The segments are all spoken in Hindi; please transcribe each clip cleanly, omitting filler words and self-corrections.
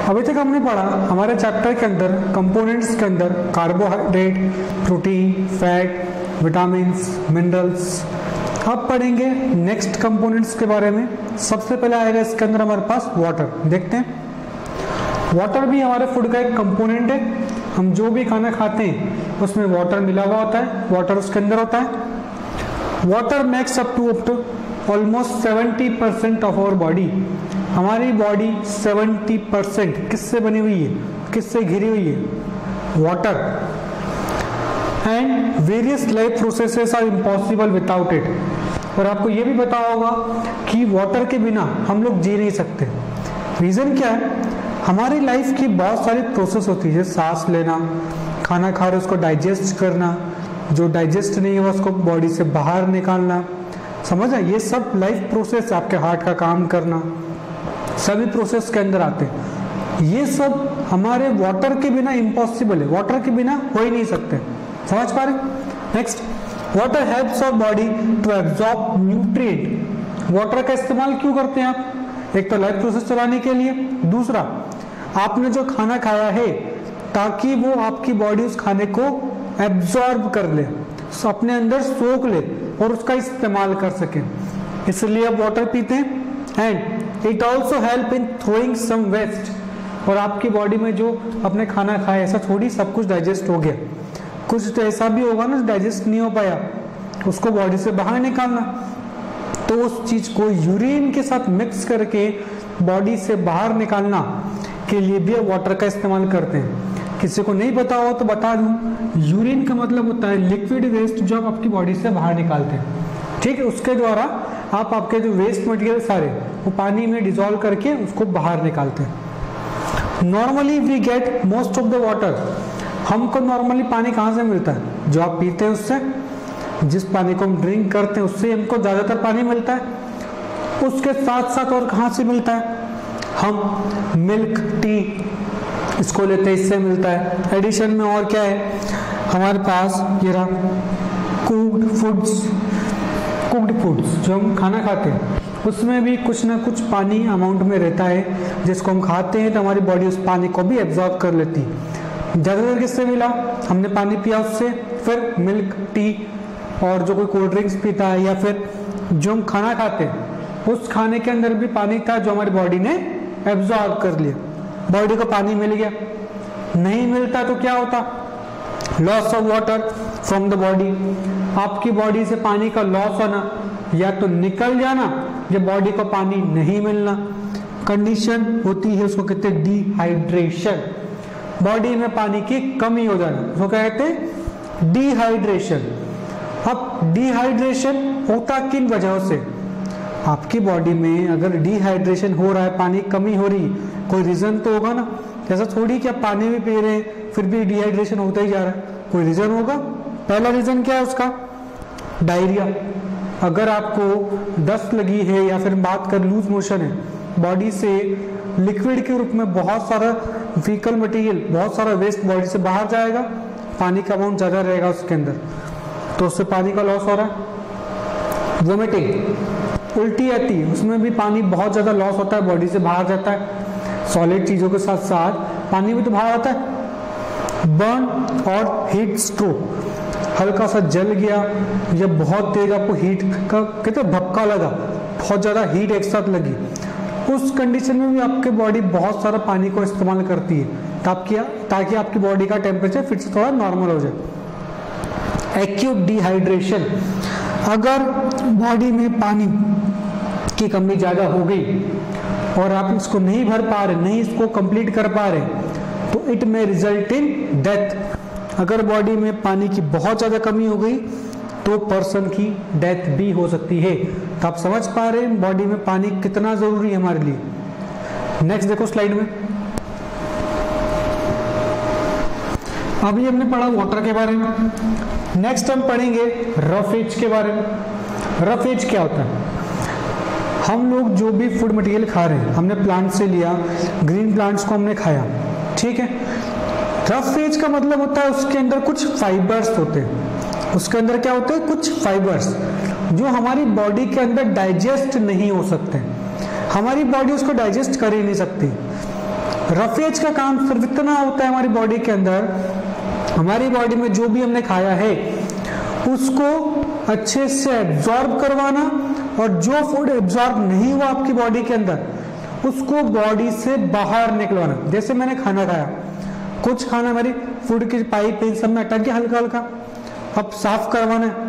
अभी तक हमने पढ़ा हमारे चैप्टर के अंदर कंपोनेंट्स के अंदर carbohydrate, protein, fat, vitamins, minerals. अब पढ़ेंगे नेक्स्ट कंपोनेंट्स के बारे में। सबसे पहले आएगा इसके अंदर हमारे पास वाटर। देखते हैं, वाटर भी हमारे फूड का एक कंपोनेंट है। हम जो भी खाना खाते हैं उसमें वाटर मिला हुआ होता है, वाटर उसके अंदर होता है। Water makes up to almost 70% of our body. हमारी बॉडी 70% किससे बनी हुई है, किससे घिरी हुई है? Water. And various life processes are impossible without it. और आपको ये भी पता होगा कि वाटर के बिना हम लोग जी नहीं सकते। रीजन क्या है? हमारी लाइफ की बहुत सारी प्रोसेस होती है, जैसे सांस लेना, खाना खा रहे उसको डाइजेस्ट करना, जो डाइजेस्ट नहीं हुआ उसको बॉडी से बाहर निकालना, समझ आए? ये सब लाइफ प्रोसेस, आपके हार्ट का काम करना, सभी प्रोसेस के अंदर आते हैं। ये सब हमारे वाटर के बिना इम्पॉसिबल है, वाटर के बिना हो ही नहीं सकते। समझ पा रहे? Next, water helps our body to absorb nutrient. Water का इस्तेमाल क्यों करते हैं आप? एक तो लाइफ प्रोसेस चलाने के लिए, दूसरा आपने जो खाना खाया है ताकि वो आपकी बॉडी उस खाने को एब्जॉर्ब कर ले, अपने अंदर सोख ले और उसका इस्तेमाल कर सके, इसलिए आप वाटर पीते हैं। And it also help in throwing some waste. और आपकी बॉडी में जो अपने खाना खाया, ऐसा थोड़ी सब कुछ डाइजेस्ट हो गया, कुछ तो ऐसा भी होगा ना डाइजेस्ट नहीं हो पाया, उसको बॉडी से बाहर निकालना, तो उस चीज को यूरिन के साथ मिक्स करके बॉडी से बाहर निकालना के लिए भी वाटर का इस्तेमाल करते हैं। किसी को नहीं पता हो तो बता दूं, यूरिन का मतलब होता है लिक्विड वेस्ट जो आप आपकी बॉडी से बाहर निकालते हैं, ठीक है? उसके द्वारा आप आपके जो वेस्ट मटेरियल सारे वो पानी में डिजोल्व करके उसको बाहर निकालते हैं। Normally we get most of the water. हमको नॉर्मली पानी कहाँ से मिलता है? जो आप पीते हैं उससे, जिस पानी को हम ड्रिंक करते हैं उससे हमको ज्यादातर पानी मिलता है। उसके साथ साथ और कहाँ से मिलता है? हम मिल्क, टी इसको लेते हैं, इससे मिलता है। एडिशन में और क्या है हमारे पास? ये रहा कुक्ड फूड्स जो हम खाना खाते हैं, उसमें भी कुछ ना कुछ पानी अमाउंट में रहता है, जिसको हम खाते हैं तो हमारी बॉडी उस पानी को भी एब्जॉर्ब कर लेती है। ज़्यादातर किससे मिला? हमने पानी पिया उससे, फिर मिल्क, टी, और जो कोई कोल्ड ड्रिंक्स पीता है या फिर जो हम खाना खाते हैं उस खाने के अंदर भी पानी था जो हमारी बॉडी ने एब्जॉर्ब कर लिया। बॉडी को पानी मिल गया। नहीं मिलता तो क्या होता? Loss of water from the body. आपकी बॉडी से पानी का लॉस होना, या तो निकल जाना या बॉडी को पानी नहीं मिलना, कंडीशन होती है, उसको कहते हैं डिहाइड्रेशन। बॉडी में पानी की कमी हो जाना, उसको क्या कहते हैं? डिहाइड्रेशन। अब डिहाइड्रेशन होता किन वजहों से? आपकी बॉडी में अगर डिहाइड्रेशन हो रहा है, पानी कमी हो रही, कोई रीजन तो होगा ना। ऐसा थोड़ी कि आप पानी भी पी रहे हैं फिर भी डिहाइड्रेशन होता ही जा रहा है, कोई रीजन होगा। पहला रीजन क्या है उसका? डायरिया। अगर आपको दस्त लगी है या फिर बात कर लूज मोशन है, बॉडी से लिक्विड के रूप में बहुत सारा फीकल मटेरियल, बहुत सारा वेस्ट बॉडी से बाहर जाएगा, पानी का अमाउंट ज्यादा रहेगा उसके अंदर, तो उससे पानी का लॉस हो रहा है। वोमिटिंग, उल्टी आती है, उसमें भी पानी बहुत ज्यादा लॉस होता है, बॉडी से बाहर जाता है। सॉलिड चीजों के साथ साथ पानी भी तो बाहर आता है। बर्न और हीट स्ट्रोक, हल्का सा जल गया या बहुत तेज आपको हीट का कहते भपका लगा, बहुत ज्यादा हीट एक साथ लगी, उस कंडीशन में भी आपकी बॉडी बहुत सारा पानी को इस्तेमाल करती है ताकि आपकी बॉडी का टेम्परेचर फिर से थोड़ा नॉर्मल हो जाए। एक्यूट डिहाइड्रेशन, अगर बॉडी में पानी की कमी ज्यादा हो गई और आप इसको नहीं भर पा रहे, नहीं इसको कंप्लीट कर पा रहे, तो इट में रिजल्ट इन डेथ। अगर बॉडी में पानी की बहुत ज्यादा कमी हो गई तो पर्सन की डेथ भी हो सकती है। तो आप समझ पा रहे हैं बॉडी में पानी कितना जरूरी है हमारे लिए। नेक्स्ट देखो स्लाइड में, अभी हमने पढ़ा वाटर के बारे में। नेक्स्ट हम पढ़ेंगे रफ एज के बारे में। रफ एज क्या होता है? हम लोग जो भी फूड मटेरियल खा रहे हैं, हमने प्लांट से लिया, ग्रीन प्लांट्स को हमने खाया, ठीक है। रफ एज का मतलब होता है उसके अंदर कुछ फाइबर्स होते हैं। उसके अंदर क्या होते हैं? कुछ फाइबर्स जो हमारी बॉडी के अंदर डाइजेस्ट नहीं हो सकते, हमारी बॉडी उसको डाइजेस्ट कर ही नहीं सकती, रफेज का काम सिर्फ इतना होता है हमारी बॉडी के अंदर, हमारी बॉडी में जो भी हमने खाया है उसको अच्छे से एब्जॉर्ब करवाना, और जो फूड एब्जॉर्ब नहीं हुआ आपकी बॉडी के अंदर उसको बॉडी से बाहर निकलवाना। जैसे मैंने खाना खाया, कुछ खाना हमारी फूड की पाइप इन सब में अटक गया हल्का हल्का, अब साफ करवाना है।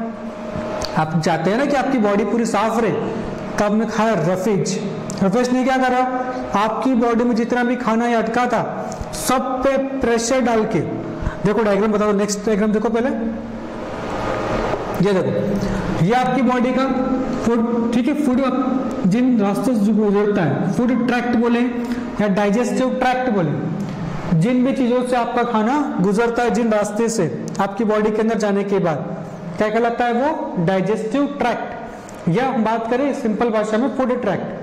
आप चाहते हैं ना कि आपकी बॉडी पूरी साफ रहे, तब आपने खाया रफेज। रफेज ने क्या करा, आपकी बॉडी में जितना भी खाना ये अटका था सब पे प्रेशर डाल के, देखो डायग्राम बता दो, नेक्स्ट डायग्राम देखो पहले, ये देखो, ये आपकी बॉडी का फूड, ठीक है, फूड जिन रास्ते से गुजरता है, फूड ट्रैक्ट बोले या डाइजेस्टिव ट्रैक्ट बोले, जिन भी चीजों से आपका खाना गुजरता है, जिन रास्ते से आपकी बॉडी के अंदर जाने के बाद, क्या कहलाता है वो, डाइजेस्टिव ट्रैक्ट, या हम बात करें सिंपल भाषा में फूड ट्रैक्ट,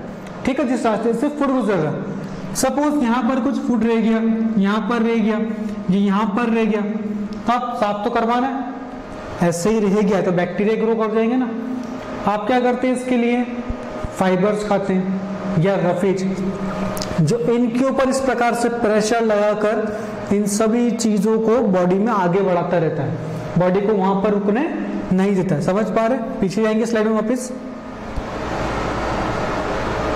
ठीक है, जिस रास्ते से फूड गुजर रहा। सपोज यहाँ पर कुछ फूड रह गया, यहाँ पर रह गया, ये यहाँ पर रह गया, तो आप साफ तो करवाना है, ऐसे ही रह गया तो बैक्टीरिया ग्रो कर जाएंगे ना। आप क्या करते हैं इसके लिए, फाइबर्स खाते हैं या रफेज, जो इनके ऊपर इस प्रकार से प्रेशर लगाकर इन सभी चीजों को बॉडी में आगे बढ़ाता रहता है, बॉडी को वहां पर रुकने नहीं देता है। समझ पा रहे, पीछे जाएंगे स्लाइड में वापस,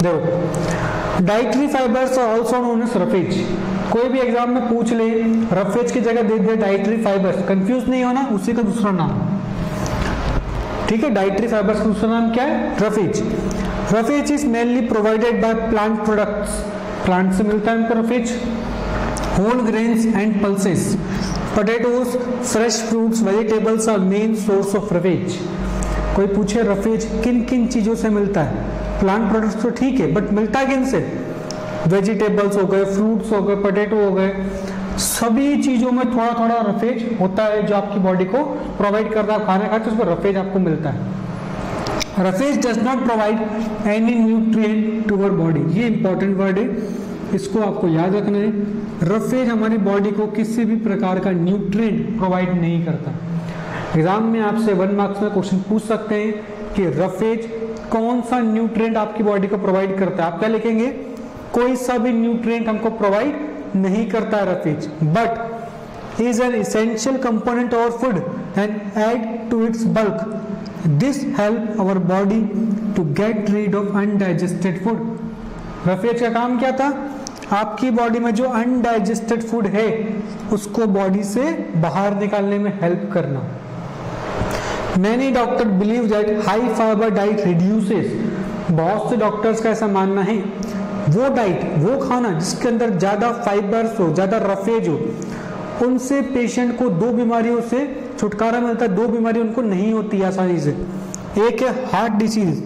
देखो, dietary fibres are also known as roughage. कोई भी एग्जाम में पूछ ले, रफेज की जगह दे दे डाइटरी फाइबर्स, कंफ्यूज नहीं होना, उसी का दूसरा नाम, ठीक है। डाइटरी फाइबर्स का दूसरा नाम क्या है, roughage. Roughage is mainly provided by plant products, plant से मिलता है हमको roughage. Whole grains and pulses, potatoes, fresh fruits, vegetables are main source of roughage. कोई पूछे रफेज किन किन चीजों से मिलता है, प्लांट प्रोडक्ट्स तो ठीक है, बट मिलता किन से, वेजिटेबल्स हो गए, फ्रूट्स हो गए, पोटैटो हो गए, सभी चीजों में थोड़ा थोड़ा रफेज होता है जो आपकी बॉडी को प्रोवाइड करता है। खाना खाते उसमें रफेज आपको मिलता है। Roughage does not provide any nutrient to our body, ये इंपॉर्टेंट वर्ड है, इसको आपको याद रखना है। रफेज हमारी बॉडी को किसी भी प्रकार का न्यूट्रिएंट प्रोवाइड नहीं करता। एग्जाम में आपसे 1 मार्क्स में क्वेश्चन पूछ सकते हैं कि रफेज कौन सा न्यूट्रिएंट आपकी बॉडी को प्रोवाइड करता है, आप क्या लिखेंगे, कोई सा भी न्यूट्रिएंट हमको प्रोवाइड नहीं करता है roughage, but is an essential component of food and add to its bulk. This help our body to get rid of undigested food. Roughage का काम क्या था, आपकी बॉडी में जो अनडाइजेस्टेड फूड है उसको बॉडी से बाहर निकालने में हेल्प करना। Many doctors believe that high fiber diet reduces, बहुत से डॉक्टर्स का ऐसा मानना है वो डाइट, वो खाना जिसके अंदर ज्यादा फाइबर्स हो, ज्यादा रफेज हो, उनसे पेशेंट को 2 बीमारियों से छुटकारा मिलता है। 2 बीमारी उनको नहीं होती आसानी से, एक है हार्ट डिसीज,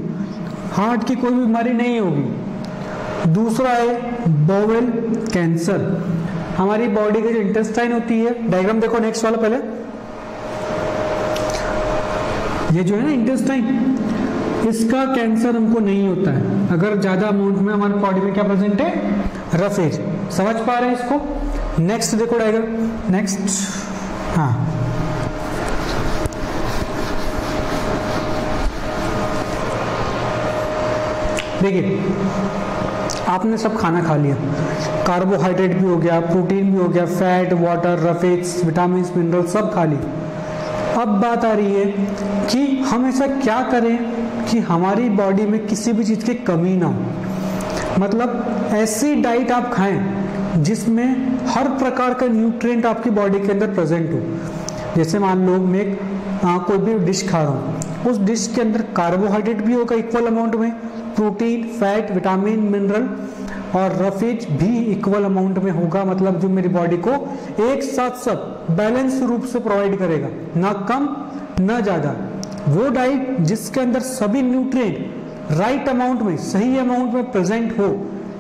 हार्ट की कोई बीमारी नहीं होगी, दूसरा है बोवेल कैंसर। हमारी बॉडी की जो इंटेस्टाइन होती है, डायग्राम देखो नेक्स्ट वाला पहले, ये जो है ना इंटेस्टाइन, इसका कैंसर हमको नहीं होता है अगर ज्यादा अमाउंट में हमारी बॉडी में क्या प्रेजेंट है, रफेज। समझ पा रहे हैं इसको। नेक्स्ट देखो डायग्राम, नेक्स्ट, हाँ देखिए, आपने सब खाना खा लिया, कार्बोहाइड्रेट भी हो गया, प्रोटीन भी हो गया, fat, water, roughage, vitamin, mineral सब खा लिए। अब बात आ रही है कि हम ऐसा क्या करें कि हमारी बॉडी में किसी भी चीज की कमी ना हो। मतलब ऐसी डाइट आप खाएं जिसमें हर प्रकार का न्यूट्रिएंट आपकी बॉडी के अंदर प्रेजेंट हो। जैसे मान लो मैं कोई भी डिश खा रहा हूँ, उस डिश के अंदर कार्बोहाइड्रेट भी होगा इक्वल अमाउंट में, प्रोटीन, फैट, विटामिन, मिनरल और रफेज भी इक्वल अमाउंट में होगा। मतलब जो मेरी बॉडी को एक साथ सब बैलेंस रूप से प्रोवाइड करेगा, ना कम ना ज्यादा। वो डाइट जिसके अंदर सभी न्यूट्रिएंट राइट अमाउंट में, सही अमाउंट में प्रेजेंट हो,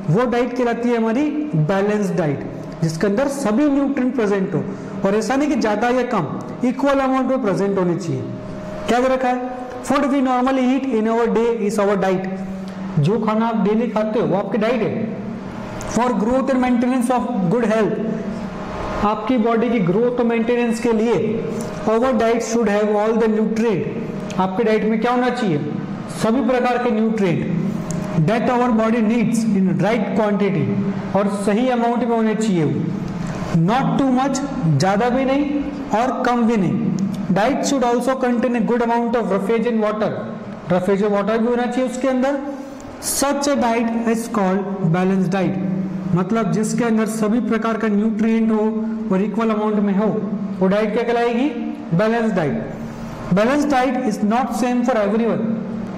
वो डाइट कहलाती है हमारी बैलेंस डाइट, जिसके अंदर सभी न्यूट्रिएंट प्रेजेंट हो। और ऐसा नहीं कि ज्यादा या कम, इक्वल अमाउंट में प्रेजेंट होनी चाहिए। क्या दे रखा है, food we normally eat in our day is our diet. जो खाना आप डेली खाते हो वो आपकी डाइट है। For growth and maintenance of good health, आपकी बॉडी की ग्रोथ और मेंटेनेंस के लिए our diet should have all the nutrient. आपके डाइट में क्या होना चाहिए, सभी प्रकार के nutrient. That our body needs in right quantity, और सही अमाउंट में होने चाहिए वो, नॉट टू मच, ज्यादा भी नहीं और कम भी नहीं। Diet should also contain a good amount of roughage in water, roughage water भी होना चाहिए उसके अंदर। Such a diet is called balance diet, मतलब जिसके अंदर सभी प्रकार का न्यूट्रिएंट हो और इक्वल अमाउंट में हो, वो डाइट क्या कहलाएगी? Balance diet. Balance diet is not same for everyone,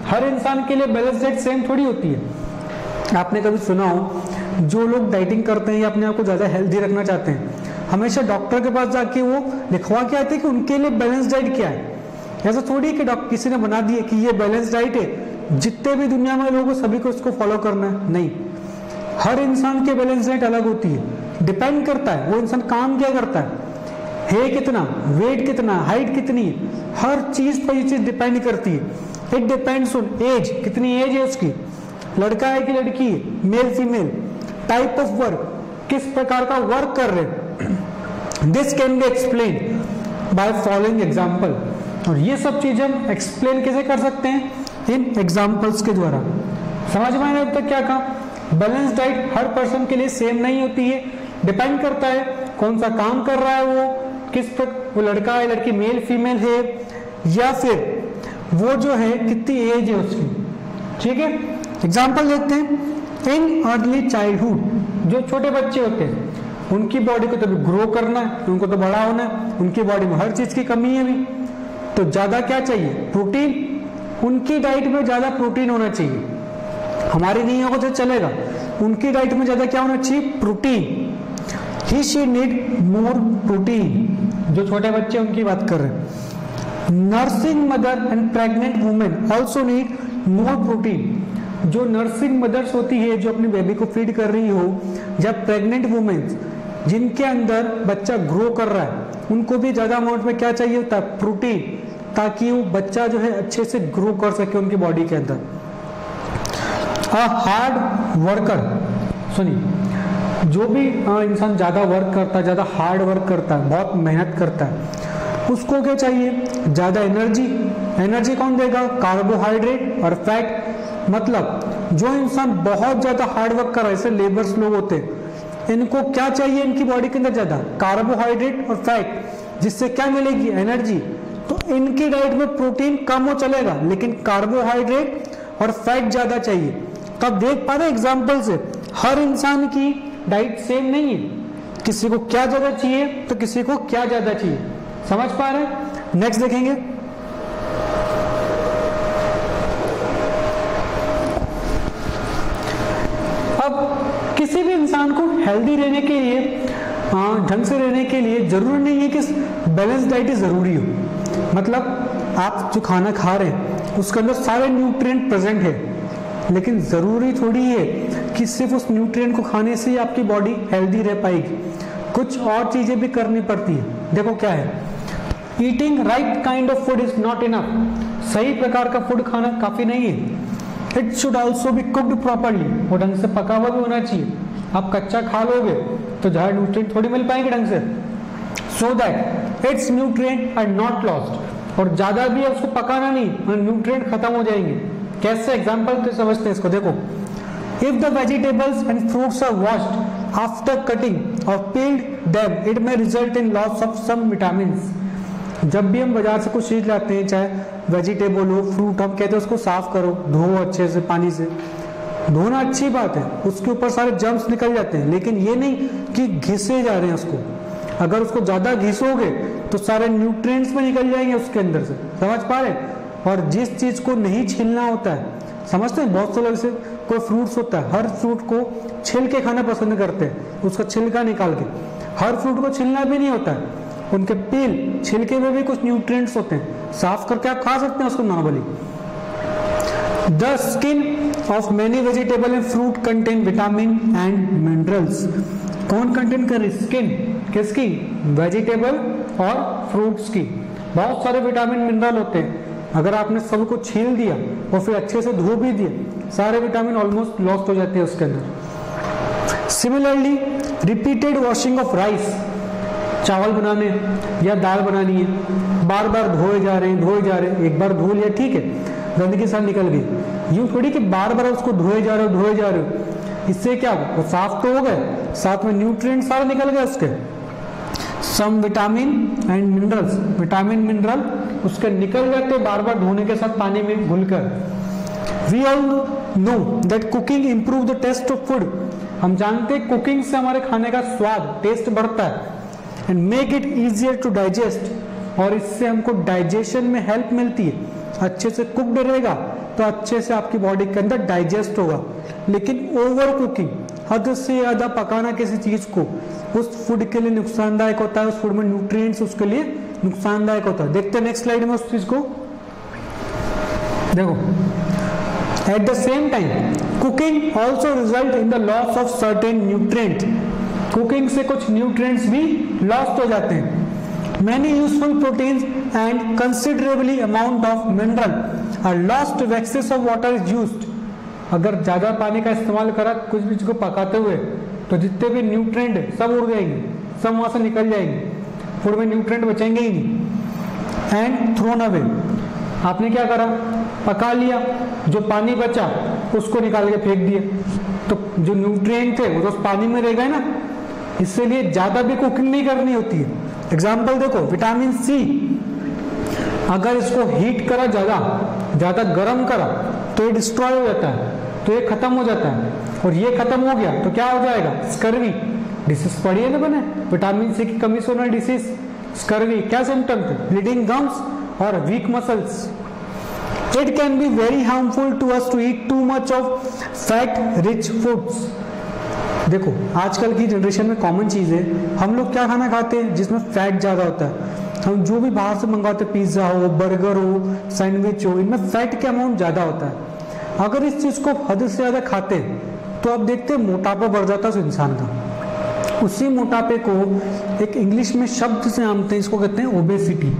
हर इंसान के लिए बैलेंस डाइट सेम थोड़ी होती है। आपने कभी सुना हो जो लोग डाइटिंग करते हैं या अपने आप को ज्यादा हेल्दी रखना चाहते हैं, हमेशा डॉक्टर के पास जाके वो लिखवा के आते हैं कि उनके लिए बैलेंस डाइट क्या है। ऐसा थोड़ी कि डॉक्टर किसी ने बना दिया कि ये बैलेंस डाइट है, जितने भी दुनिया में लोग सभी को इसको फॉलो करना है, नहीं। हर इंसान की बैलेंस डाइट अलग होती है, डिपेंड करता है वो इंसान काम क्या करता है कितना, वेट कितना, हाइट कितनी है, हर चीज पर ये चीज डिपेंड करती है। इट डिपेंड्स ऑन एज, कितनी एज है उसकी, लड़का है कि लड़की है, male female, type of work, किस प्रकार का वर्क कर रहे हैं। This can be explain by following example, और ये सब चीजें हम एक्सप्लेन कैसे कर सकते हैं? इन एग्जाम्पल्स के द्वारा। समझ में आया अब तक क्या कहा? बैलेंस डाइट हर पर्सन के लिए सेम नहीं होती है, डिपेंड करता है कौन सा काम कर रहा है वो, वो लड़का है लड़की, मेल फीमेल है, या फिर वो जो है कितनी एज है उसकी। ठीक है, एग्जाम्पल देखते हैं। इन अर्ली चाइल्डहुड, जो छोटे बच्चे होते हैं उनकी बॉडी को तो ग्रो करना है, उनको तो बड़ा होना है, उनकी बॉडी में हर चीज की कमी है भी, तो ज्यादा क्या चाहिए? प्रोटीन। उनकी डाइट में ज्यादा प्रोटीन होना चाहिए, हमारी नहीं होगा तो चलेगा, उनकी डाइट में ज्यादा क्या होना चाहिए? Protein. He she need more protein, जो छोटे बच्चे उनकी बात कर रहे हैं। Nursing mother and pregnant women also need more protein, जो नर्सिंग मदर्स होती है जो अपनी बेबी को फीड कर रही हो, या प्रेग्नेंट वुमेन जिनके अंदर बच्चा ग्रो कर रहा है, उनको भी ज्यादा अमाउंट में क्या चाहिए होता है? प्रोटीन, ताकि वो बच्चा जो है अच्छे से ग्रो कर सके उनकी बॉडी के अंदर। अ हार्ड वर्कर, सुनिए, जो भी इंसान ज्यादा वर्क करता है, ज्यादा हार्ड वर्क करता है, बहुत मेहनत करता है, उसको क्या चाहिए? ज्यादा एनर्जी। एनर्जी कौन देगा? कार्बोहाइड्रेट और फैट। मतलब जो इंसान बहुत ज्यादा हार्ड वर्क कर रहा है, जैसे लेबर्स लोग होते हैं, इनको क्या चाहिए इनकी बॉडी के अंदर? ज्यादा कार्बोहाइड्रेट और फैट, जिससे क्या मिलेगी? एनर्जी। तो इनकी डाइट में प्रोटीन कम हो चलेगा, लेकिन कार्बोहाइड्रेट और फैट ज्यादा चाहिए। तो आप देख पा रहे एग्जाम्पल से, हर इंसान की डाइट सेम नहीं है, किसी को क्या ज्यादा चाहिए तो किसी को क्या ज्यादा चाहिए। समझ पा रहे हैं? नेक्स्ट देखेंगे। अब किसी भी इंसान को हेल्दी रहने के लिए, ढंग से रहने के लिए जरूरी नहीं है कि बैलेंस डाइट ही जरूरी हो। मतलब आप जो खाना खा रहे हैं उसके अंदर सारे न्यूट्रिएंट प्रेजेंट है, लेकिन जरूरी थोड़ी है कि सिर्फ उस न्यूट्रिएंट को खाने से ही आपकी बॉडी हेल्दी रह पाएगी, कुछ और चीजें भी करनी पड़ती है। देखो क्या है, eating right kind of food is not enough, सही प्रकार का फूड खाना काफी नहीं है। It should also be cooked properly, वो ढंग से पका हुआ भी होना चाहिए। आप कच्चा खा लोगे तो ज्यादा न्यूट्रिएंट थोड़ी मिल पाएंगे ढंग से, so that its nutrient are not lost. और ज्यादा भी है उसको पकाना नहीं, न्यूट्रिएंट खत्म हो जाएंगे। कैसे? एग्जाम्पल तो समझते हैं इसको। देखो, if the vegetables and fruits are washed after cutting और peeled them, it may result in loss of some vitamins. जब भी हम बाजार से कुछ चीज लाते हैं, चाहे वेजिटेबल हो, फ्रूट, हम कहते हैं उसको साफ करो, धो अच्छे से पानी से। धोना अच्छी बात है, उसके ऊपर सारे जर्म्स निकल जाते हैं, लेकिन ये नहीं कि घिसे जा रहे हैं उसको। अगर उसको ज्यादा घिसोगे तो सारे न्यूट्रिएंट्स में निकल जाएंगे उसके अंदर से। समझ पा रहे? और जिस चीज को नहीं छीलना होता है, समझते हैं, बहुत से लोग से कोई फ्रूट्स होता है, हर फ्रूट को छिल के खाना पसंद करते हैं, उसका छिलका निकाल के। हर फ्रूट को छिलना भी नहीं होता है, उनके पील, छिलके में भी कुछ न्यूट्रिएंट्स होते हैं, साफ करके आप खा सकते हैं उसको normally. The skin of many vegetable and fruit contain vitamin and minerals. कौन कंटेन कर रही? स्किन। किसकी? वेजिटेबल और फ्रूट्स की। बहुत सारे विटामिन मिनरल होते हैं, अगर आपने सबको छील दिया और फिर अच्छे से धो भी दिया, सारे विटामिन ऑलमोस्ट लॉस्ट हो जाते हैं उसके अंदर। Similarly repeated washing of rice, चावल बनाने या दाल बनानी है, बार बार धोए जा रहे हैं, एक बार धो लिया ठीक है, गंदगी सब निकल गई, यूं थोड़ी कि बार बार उसको धोए जा रहे हो। इससे क्या वो साफ तो हो गए, साथ में न्यूट्रिएंट सारे निकल गए उसके, some vitamin and minerals, vitamin mineral उसके निकल गए थे बार बार धोने के साथ पानी में घुलकर। We all know that cooking improve the taste of food, हम जानते हैं कुकिंग से हमारे खाने का स्वाद, टेस्ट बढ़ता है, and make it easier to digest, और इससे हमको डाइजेशन में हेल्प मिलती है। अच्छे से कुक्ड रहेगा तो अच्छे से आपकी बॉडी के अंदर डाइजेस्ट होगा। लेकिन ओवर कुकिंग, हद से ज्यादा पकाना किसी चीज को, उस फूड के लिए नुकसानदायक होता है, उस फूड में न्यूट्रिएंट्स उसके लिए नुकसानदायक होता है। देखते हैं नेक्स्ट स्लाइड में उस चीज को। देखो, at the same time cooking also result in the loss of certain nutrient, cooking से कुछ न्यूट्रिएंट्स भी लॉस्ट हो जाते हैं। Many useful proteins and considerably amount of mineral are lost if excess of water is used. अगर ज्यादा पानी का इस्तेमाल करा कुछ भी चीज को पकाते हुए तो जितने भी न्यूट्रिएंट है सब उड़ जाएंगे, सब वहां से निकल जाएंगे, फूड में न्यूट्रिएंट बचेंगे ही नहीं। एंड थ्रोन अवे, आपने क्या करा, पका लिया, जो पानी बचा उसको निकाल के फेंक दिया, तो जो न्यूट्रिएंट थे वो तो उस पानी में रह गए ना। इसलिए ज्यादा भी कुकिंग नहीं करनी होती है। एग्जाम्पल देखो, विटामिन सी, अगर इसको हीट करा, ज्यादा गर्म करा तो ये डिस्ट्रॉय हो जाता है, तो ये खत्म हो जाता है, और ये खत्म हो गया तो क्या हो जाएगा, स्कर्वी डिसीज पढ़िए ना बने, विटामिन सी की कमी से होना डिसीज स्कर्वी। क्या सिम्टम थे, ब्लीडिंग गम्स और weak muscles. It can be very harmful to us to eat too much of fat rich foods. देखो, आजकल की जनरेशन में कॉमन चीज है, हम लोग क्या खाना खाते हैं जिसमें फैट ज्यादा होता है। हम जो भी बाहर से मंगवाते, पिज्जा हो, बर्गर हो, सैंडविच हो, इनमें फैट का अमाउंट ज्यादा होता है। अगर इस चीज को हद से ज्यादा खाते हैं तो आप देखते हैं मोटापा बढ़ जाता है उस इंसान का। उसी मोटापे को एक इंग्लिश में शब्द से जानते हैं, इसको कहते हैं ओबेसिटी।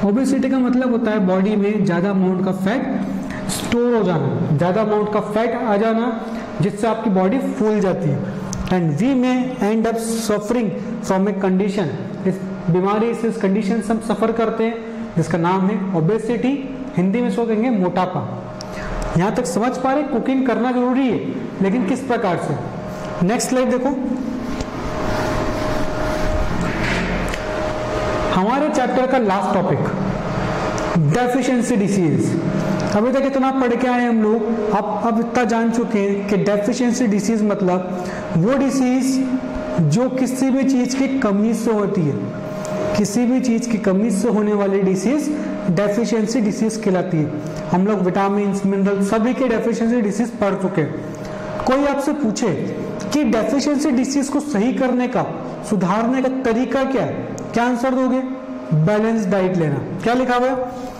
ओबेसिटी का मतलब होता है बॉडी में ज्यादा अमाउंट का फैट स्टोर हो जाना, ज्यादा अमाउंट का फैट आ जाना, जिससे आपकी बॉडी फूल जाती है। एंड वी में and up suffering from a condition, इस बीमारी से, इस कंडीशन से हम सफर करते हैं जिसका नाम है ओबेसिटी, हिंदी में इसको कहेंगे मोटापा। यहां तक समझ पा रहे, कुकिंग करना जरूरी है, लेकिन किस प्रकार से। नेक्स्ट स्लाइड देखो, हमारे चैप्टर का लास्ट टॉपिक, डेफिशिएंसी डिसीज। अभी तक इतना पढ़ के आए हम लोग, अब इतना जान चुके हैं कि डेफिशिएंसी डिसीज मतलब वो डिसीज जो किसी भी चीज की कमी से होती है, किसी भी चीज की कमी से होने वाली डिसीज डेफिशिएंसी डिसीज कहलाती है। हम लोग विटामिन, मिनरल सभी के डेफिशिएंसी डिसीज पढ़ चुके हैं। कोई आपसे पूछे कि डेफिशिएंसी डिसीज को सही करने का, सुधारने का तरीका क्या है, क्या आंसर दोगे, बैलेंस डाइट लेना। क्या लिखा हुआ है,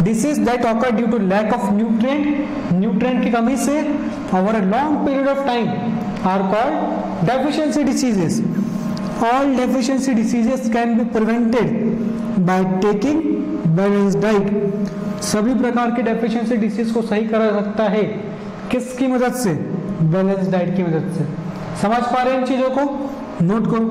disease that occur due to lack of nutrient की कमी से over a long period of time are called deficiency diseases. All deficiency diseases can be prevented by taking balance diet. सभी प्रकार के डेफिशिएंसी डिसीज को सही करा सकता है, किसकी मदद से, बैलेंस डाइट की मदद से। समझ पा रहे हैं इन चीजों को, नोट करो।